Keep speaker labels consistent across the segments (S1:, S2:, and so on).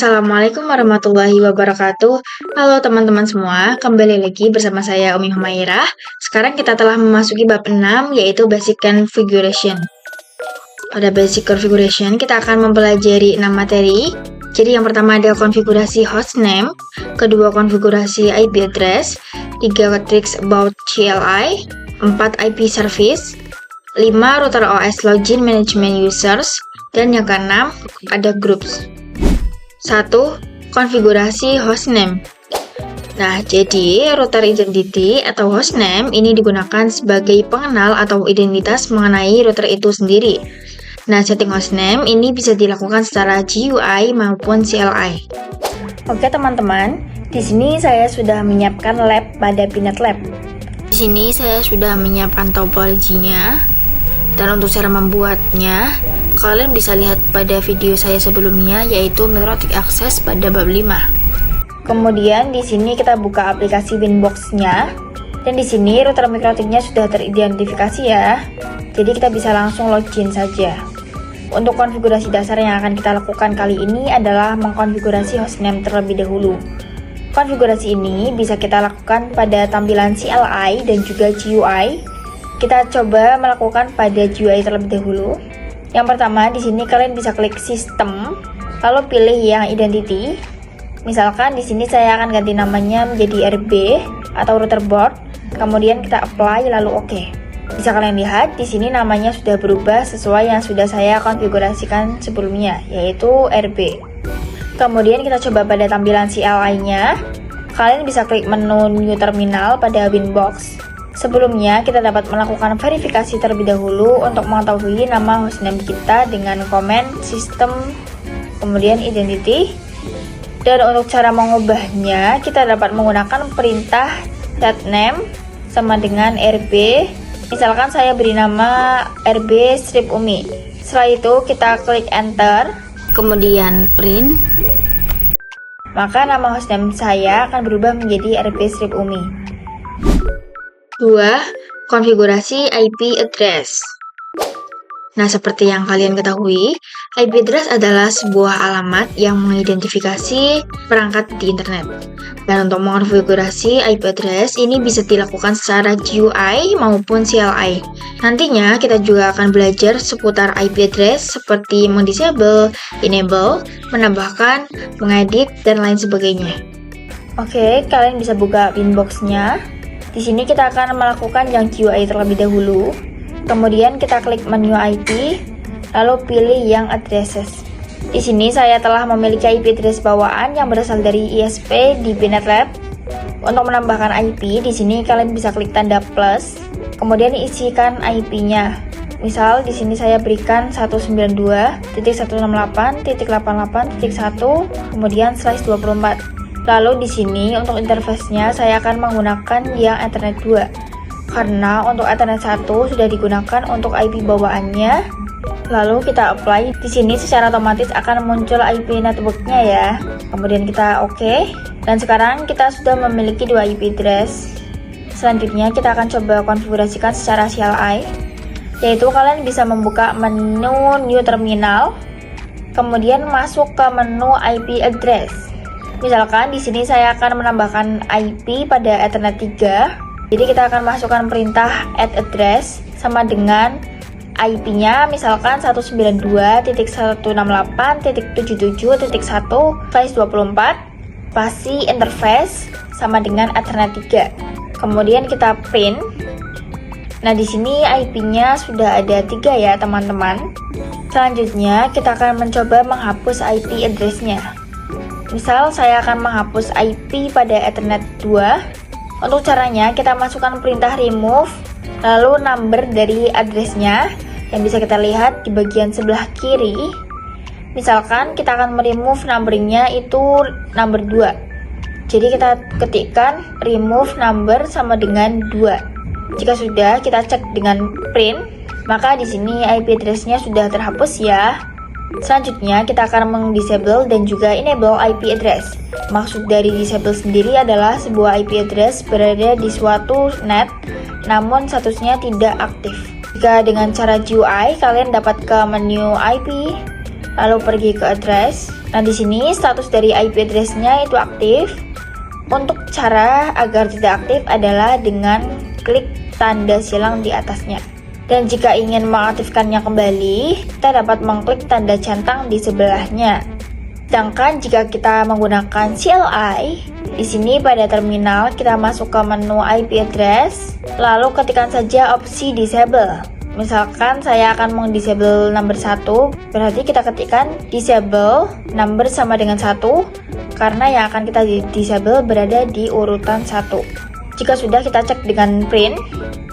S1: Assalamualaikum warahmatullahi wabarakatuh. Halo teman-teman semua, kembali lagi bersama saya Umi Humairah. Sekarang kita telah memasuki bab 6 yaitu Basic Configuration. Pada Basic Configuration kita akan mempelajari 6 materi. Jadi yang pertama ada konfigurasi hostname, kedua konfigurasi IP address, 3 tricks about CLI, 4 IP service, 5 router OS login management users, dan yang keenam ada groups. 1. Konfigurasi hostname. Nah, jadi router identity atau hostname ini digunakan sebagai pengenal atau identitas mengenai router itu sendiri. Nah, setting hostname ini bisa dilakukan secara GUI maupun CLI. Oke teman-teman, di sini saya sudah menyiapkan lab pada Pinet Lab. Di sini saya sudah menyiapkan topologinya, dan untuk cara membuatnya, kalian bisa lihat pada video saya sebelumnya yaitu Mikrotik Access pada bab 5. Kemudian di sini kita buka aplikasi Winbox-nya, dan di sini router Mikrotiknya sudah teridentifikasi ya. Jadi kita bisa langsung login saja. Untuk konfigurasi dasar yang akan kita lakukan kali ini adalah mengkonfigurasi hostname terlebih dahulu. Konfigurasi ini bisa kita lakukan pada tampilan CLI dan juga GUI. Kita coba melakukan pada GUI terlebih dahulu. Yang pertama, di sini kalian bisa klik sistem, lalu pilih yang identity. Misalkan di sini saya akan ganti namanya menjadi RB atau router board. Kemudian kita apply lalu OK. Bisa kalian lihat di sini namanya sudah berubah sesuai yang sudah saya konfigurasikan sebelumnya, yaitu RB. Kemudian kita coba pada tampilan CLI-nya. Kalian bisa klik menu New Terminal pada Winbox. Sebelumnya, kita dapat melakukan verifikasi terlebih dahulu untuk mengetahui nama hostname kita dengan komen sistem, kemudian identity. Dan untuk cara mengubahnya, kita dapat menggunakan perintah setname sama dengan RB. Misalkan saya beri nama RB strip umi. Setelah itu, kita klik enter, kemudian print. Maka nama hostname saya akan berubah menjadi RB strip umi. 2. Konfigurasi IP address. Nah, seperti yang kalian ketahui, IP address adalah sebuah alamat yang mengidentifikasi perangkat di internet. Dan untuk mengkonfigurasi IP address ini bisa dilakukan secara GUI maupun CLI. Nantinya kita juga akan belajar seputar IP address seperti mendisable, enable, menambahkan, mengedit, dan lain sebagainya. Oke, kalian bisa buka Winbox-nya. Di sini kita akan melakukan yang GUI terlebih dahulu. Kemudian kita klik menu IP, lalu pilih yang addresses. Di sini saya telah memiliki IP address bawaan yang berasal dari ISP di Pinet Lab. Untuk menambahkan IP, di sini kalian bisa klik tanda plus, kemudian isikan IP-nya. Misal di sini saya berikan 192.168.88.1, kemudian /24. Lalu di sini untuk interface-nya saya akan menggunakan yang Ethernet 2. Karena untuk Ethernet 1 sudah digunakan untuk IP bawaannya. Lalu kita apply. Di sini secara otomatis akan muncul IP network-nya ya. Kemudian kita OK. Dan sekarang kita sudah memiliki 2 IP address. Selanjutnya kita akan coba konfigurasikan secara CLI. Yaitu kalian bisa membuka menu New Terminal. Kemudian masuk ke menu IP address. Misalkan di sini saya akan menambahkan IP pada Ethernet 3. Jadi kita akan masukkan perintah add address sama dengan IP-nya misalkan 192.168.77.1/24 spasi interface sama dengan Ethernet 3. Kemudian kita print. Nah, di sini IP-nya sudah ada 3 ya, teman-teman. Selanjutnya kita akan mencoba menghapus IP address-nya. Misal saya akan menghapus IP pada Ethernet 2. Untuk caranya kita masukkan perintah remove, lalu number dari addressnya yang bisa kita lihat di bagian sebelah kiri. Misalkan kita akan meremove numbernya itu number 2. Jadi kita ketikkan remove number sama dengan 2. Jika sudah, kita cek dengan print, maka di sini IP addressnya sudah terhapus ya. Selanjutnya kita akan meng-disable dan juga enable IP address. Maksud dari disable sendiri adalah sebuah IP address berada di suatu net namun statusnya tidak aktif. Jika dengan cara GUI kalian dapat ke menu IP, lalu pergi ke address, Nah, di sini status dari IP address-nya itu aktif. Untuk cara agar tidak aktif adalah dengan klik tanda silang di atasnya. Dan jika ingin mengaktifkannya kembali, kita dapat mengklik tanda centang di sebelahnya. Sedangkan jika kita menggunakan CLI, di sini pada terminal kita masuk ke menu IP address, lalu ketikkan saja opsi disable. Misalkan saya akan meng-disable number 1, berarti kita ketikkan disable number sama dengan 1, karena yang akan kita disable berada di urutan 1. Jika sudah, kita cek dengan print.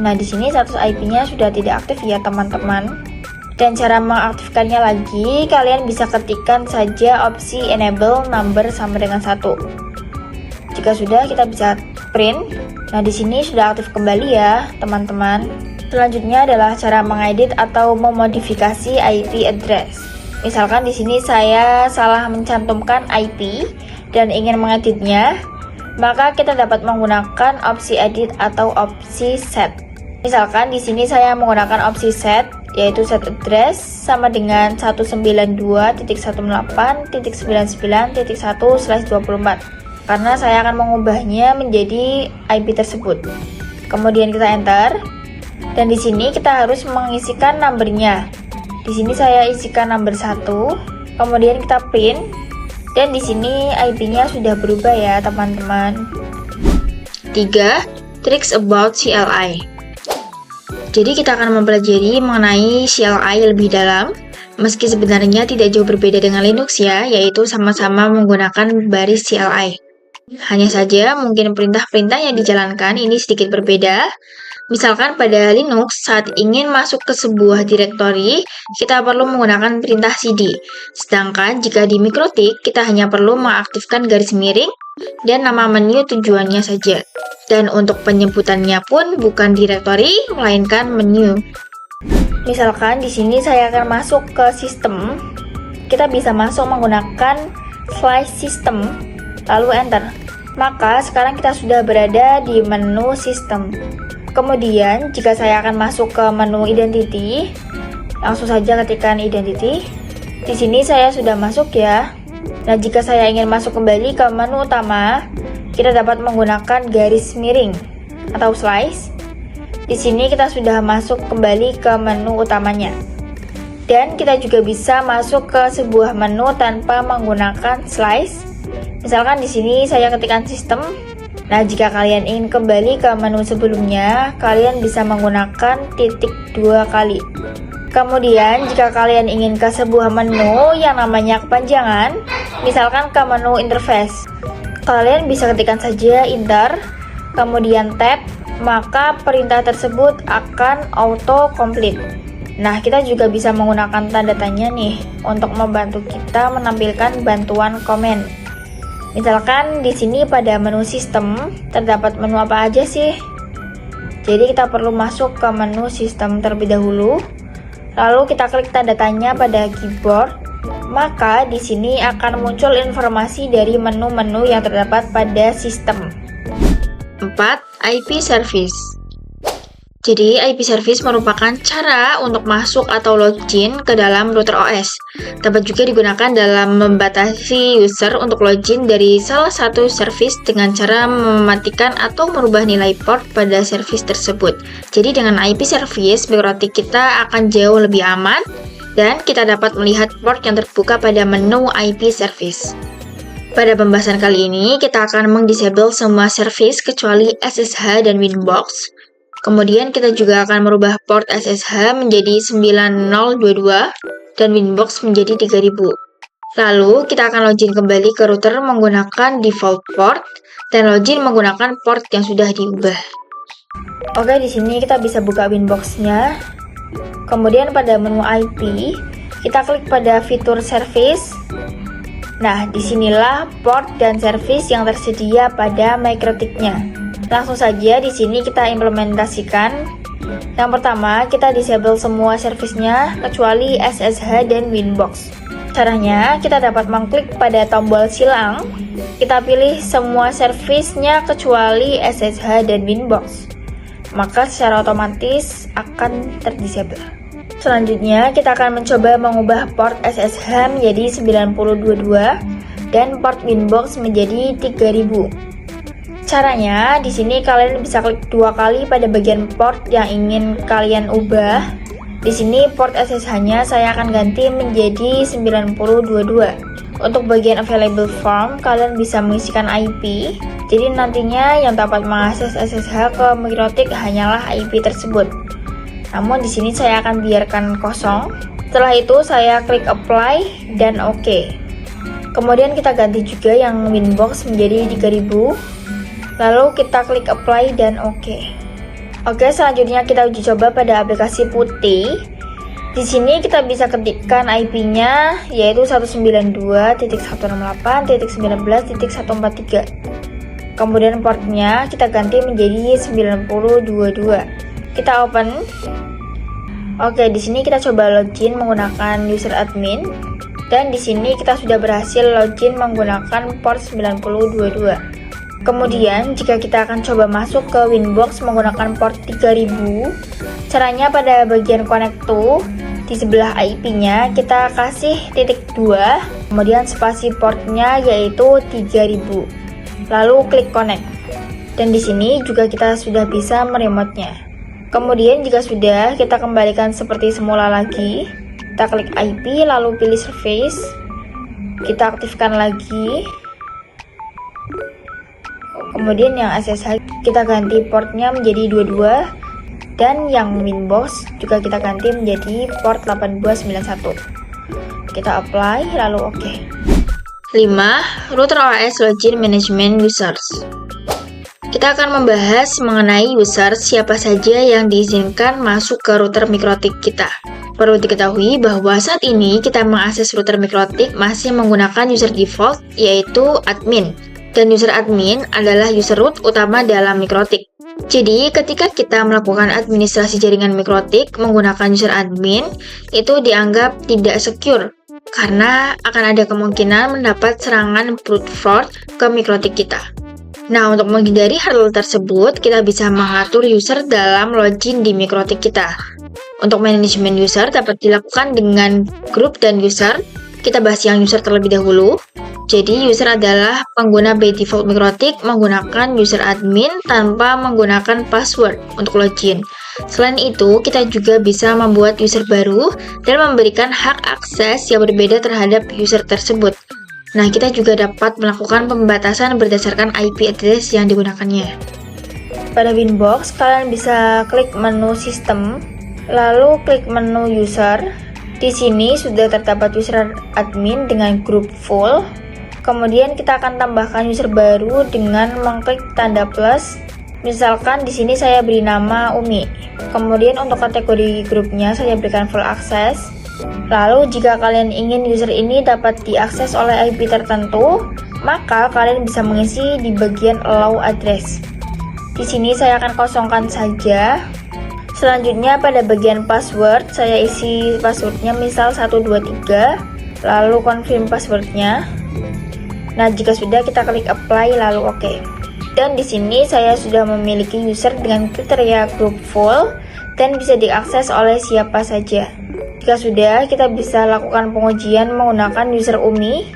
S1: Nah, di sini status IP-nya sudah tidak aktif ya teman-teman. Dan cara mengaktifkannya lagi, kalian bisa ketikkan saja opsi enable number sama dengan 1. Jika sudah, kita bisa print. Nah, di sini sudah aktif kembali ya teman-teman. Selanjutnya adalah cara mengedit atau memodifikasi IP address. Misalkan di sini saya salah mencantumkan IP dan ingin mengeditnya, maka kita dapat menggunakan opsi edit atau opsi set. Misalkan di sini saya menggunakan opsi set, yaitu set address sama dengan 192.168.99.1/24, karena saya akan mengubahnya menjadi IP tersebut. Kemudian kita enter. Dan di sini kita harus mengisikan numbernya. Di sini saya isikan number 1, kemudian kita print. Dan di sini IP-nya sudah berubah ya teman-teman. 3. Tricks about CLI. Jadi kita akan mempelajari mengenai CLI lebih dalam. Meski sebenarnya tidak jauh berbeda dengan Linux ya, yaitu sama-sama menggunakan baris CLI. Hanya saja mungkin perintah-perintah yang dijalankan ini sedikit berbeda. Misalkan pada Linux, saat ingin masuk ke sebuah direktori, kita perlu menggunakan perintah cd. Sedangkan jika di MikroTik, kita hanya perlu mengaktifkan garis miring dan nama menu tujuannya saja. Dan untuk penyebutannya pun bukan direktori, melainkan menu. Misalkan di sini saya akan masuk ke sistem, kita bisa masuk menggunakan slice system, lalu enter. Maka sekarang kita sudah berada di menu sistem. Kemudian jika saya akan masuk ke menu identity, langsung saja ketikkan identity. Di sini saya sudah masuk ya. Nah, jika saya ingin masuk kembali ke menu utama, kita dapat menggunakan garis miring atau slice. Di sini kita sudah masuk kembali ke menu utamanya. Dan kita juga bisa masuk ke sebuah menu tanpa menggunakan slice. Misalkan di sini saya ketikkan sistem. Nah, jika kalian ingin kembali ke menu sebelumnya, kalian bisa menggunakan titik 2 kali. Kemudian, jika kalian ingin ke sebuah menu yang namanya kepanjangan, misalkan ke menu interface, kalian bisa ketikkan saja enter, kemudian tab, maka perintah tersebut akan auto complete. Nah, kita juga bisa menggunakan tanda tanya nih untuk membantu kita menampilkan bantuan komen. Misalkan di sini pada menu sistem terdapat menu apa aja sih? Jadi kita perlu masuk ke menu sistem terlebih dahulu. Lalu kita klik tanda tanya pada keyboard. Maka di sini akan muncul informasi dari menu-menu yang terdapat pada sistem. 4. IP service. Jadi, IP service merupakan cara untuk masuk atau login ke dalam router OS. Dapat juga digunakan dalam membatasi user untuk login dari salah satu service dengan cara mematikan atau merubah nilai port pada service tersebut. Jadi, dengan IP service, berarti kita akan jauh lebih aman dan kita dapat melihat port yang terbuka pada menu IP service. Pada pembahasan kali ini, kita akan meng-disable semua service kecuali SSH dan Winbox. Kemudian kita juga akan merubah port SSH menjadi 9022 dan Winbox menjadi 3000. Lalu kita akan login kembali ke router menggunakan default port dan login menggunakan port yang sudah diubah. Oke, di sini kita bisa buka Winbox-nya. Kemudian pada menu IP, kita klik pada fitur service. Nah, disinilah port dan service yang tersedia pada MikroTik-nya. Langsung saja di sini kita implementasikan. Yang pertama, kita disable semua servicenya kecuali SSH dan Winbox. Caranya, kita dapat mengklik pada tombol silang. Kita pilih semua servicenya kecuali SSH dan Winbox. Maka secara otomatis akan terdisable. Selanjutnya, kita akan mencoba mengubah port SSH menjadi 9022 dan port Winbox menjadi 3000. Caranya, di sini kalian bisa klik 2 kali pada bagian port yang ingin kalian ubah. Di sini port SSH-nya saya akan ganti menjadi 9022. Untuk bagian available form, kalian bisa mengisikan IP. Jadi nantinya yang dapat mengakses SSH ke Mikrotik hanyalah IP tersebut. Namun di sini saya akan biarkan kosong. Setelah itu saya klik apply dan OK. Kemudian kita ganti juga yang Winbox menjadi 3000. Lalu kita klik apply dan OK. Oke, selanjutnya kita uji coba pada aplikasi Putih. Di sini kita bisa ketikkan IP-nya yaitu 192.168.19.143. Kemudian portnya kita ganti menjadi 9022. Kita open. Oke, di sini kita coba login menggunakan user admin dan di sini kita sudah berhasil login menggunakan port 9022. Kemudian jika kita akan coba masuk ke Winbox menggunakan port 3000, caranya pada bagian connect to di sebelah IP-nya kita kasih titik 2, kemudian spasi portnya yaitu 3000. Lalu klik connect. Dan di sini juga kita sudah bisa meremote-nya. Kemudian jika sudah, kita kembalikan seperti semula lagi. Kita klik IP, lalu pilih service. Kita aktifkan lagi. Kemudian yang SSH kita ganti portnya menjadi 22. Dan yang Winbox juga kita ganti menjadi port 8291. Kita apply, lalu OK. 5. Router OS Login Management Users. Kita akan membahas mengenai user siapa saja yang diizinkan masuk ke router Mikrotik kita. Perlu diketahui bahwa saat ini kita mengakses router Mikrotik masih menggunakan user default yaitu admin. Dan user admin adalah user root utama dalam Mikrotik. Jadi ketika kita melakukan administrasi jaringan Mikrotik menggunakan user admin, itu dianggap tidak secure karena akan ada kemungkinan mendapat serangan brute force ke Mikrotik kita. Nah, untuk menghindari hal tersebut, kita bisa mengatur user dalam login di Mikrotik kita. Untuk manajemen user dapat dilakukan dengan grup dan user. Kita bahas yang user terlebih dahulu. Jadi, user adalah pengguna by default Mikrotik menggunakan user admin tanpa menggunakan password untuk login. Selain itu, kita juga bisa membuat user baru dan memberikan hak akses yang berbeda terhadap user tersebut. Nah, kita juga dapat melakukan pembatasan berdasarkan IP address yang digunakannya. Pada Winbox, kalian bisa klik menu Sistem, lalu klik menu User. Di sini sudah terdapat user admin dengan grup full. Kemudian kita akan tambahkan user baru dengan mengklik tanda plus. Misalkan di sini saya beri nama Umi. Kemudian untuk kategori grupnya saya berikan full access. Lalu jika kalian ingin user ini dapat diakses oleh IP tertentu, maka kalian bisa mengisi di bagian allow address. Di sini saya akan kosongkan saja. Selanjutnya pada bagian password, saya isi passwordnya misal 123, lalu confirm passwordnya. Nah, jika sudah kita klik apply lalu OK. Dan di sini saya sudah memiliki user dengan kriteria group full dan bisa diakses oleh siapa saja. Jika sudah, kita bisa lakukan pengujian menggunakan user Umi.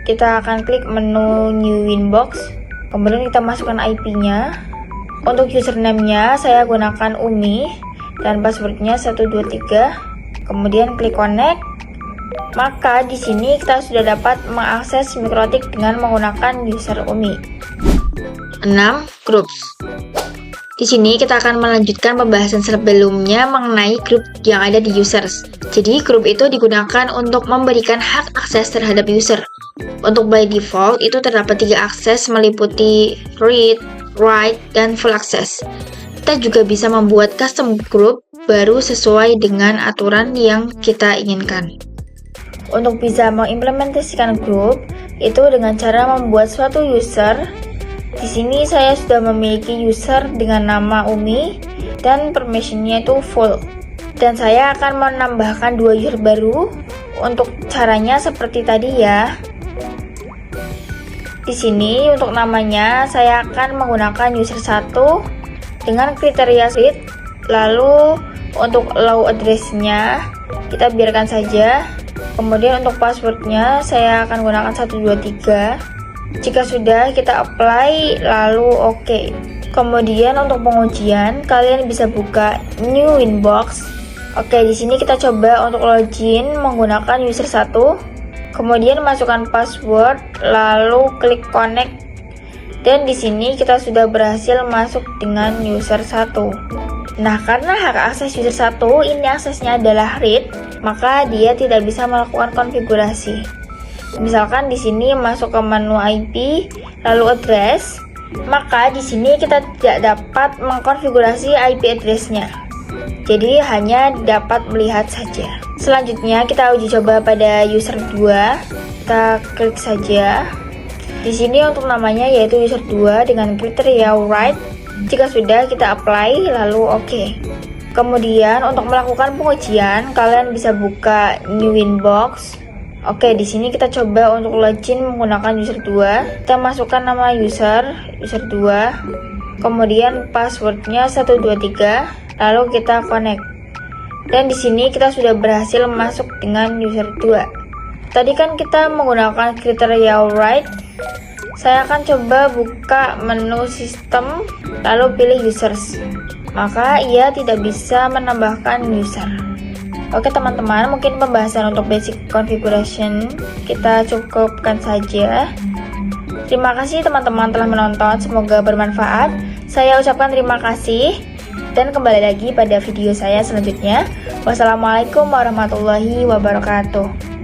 S1: Kita akan klik menu New Winbox. Kemudian kita masukkan IP-nya. Untuk username-nya saya gunakan Umi dan passwordnya 123. Kemudian klik connect. Maka di sini kita sudah dapat mengakses Mikrotik dengan menggunakan user Umi. 6. Groups. Di sini kita akan melanjutkan pembahasan sebelumnya mengenai grup yang ada di users. Jadi grup itu digunakan untuk memberikan hak akses terhadap user. Untuk by default itu terdapat 3 akses meliputi read, write, dan full access. Kita juga bisa membuat custom group baru sesuai dengan aturan yang kita inginkan. Untuk bisa mengimplementasikan grup itu dengan cara membuat suatu user. Di sini saya sudah memiliki user dengan nama Umi dan permissionnya itu full. Dan saya akan menambahkan 2 user baru. Untuk caranya seperti tadi ya. Di sini untuk namanya saya akan menggunakan user 1 dengan kriteria read, lalu Untuk allow address-nya kita biarkan saja. Kemudian untuk passwordnya saya akan gunakan 123. Jika sudah, kita apply lalu oke. Kemudian untuk pengujian kalian bisa buka new inbox. Oke, di sini kita coba untuk login menggunakan user 1. Kemudian masukkan password lalu klik connect. Dan di sini kita sudah berhasil masuk dengan user 1. Nah, karena hak akses user 1 ini aksesnya adalah read, maka dia tidak bisa melakukan konfigurasi. Misalkan di sini masuk ke menu IP, lalu address, maka di sini kita tidak dapat mengkonfigurasi IP address-nya. Jadi hanya dapat melihat saja. Selanjutnya kita uji coba pada user 2. Kita klik saja. Di sini untuk namanya yaitu user 2 dengan kriteria right. Jika sudah, kita apply lalu oke. Kemudian untuk melakukan pengujian kalian bisa buka new inbox. Oke, di sini kita coba untuk login menggunakan user 2. Kita masukkan nama user 2. Kemudian passwordnya 123. Lalu kita connect. Dan di sini kita sudah berhasil masuk dengan user 2. Tadi kan kita menggunakan kriteria right. Saya akan coba buka menu sistem lalu pilih users, maka ia tidak bisa menambahkan user. Oke teman-teman, mungkin pembahasan untuk basic configuration kita cukupkan saja. Terima kasih teman-teman telah menonton, semoga bermanfaat. Saya ucapkan terima kasih dan kembali lagi pada video saya selanjutnya. Wassalamualaikum warahmatullahi wabarakatuh.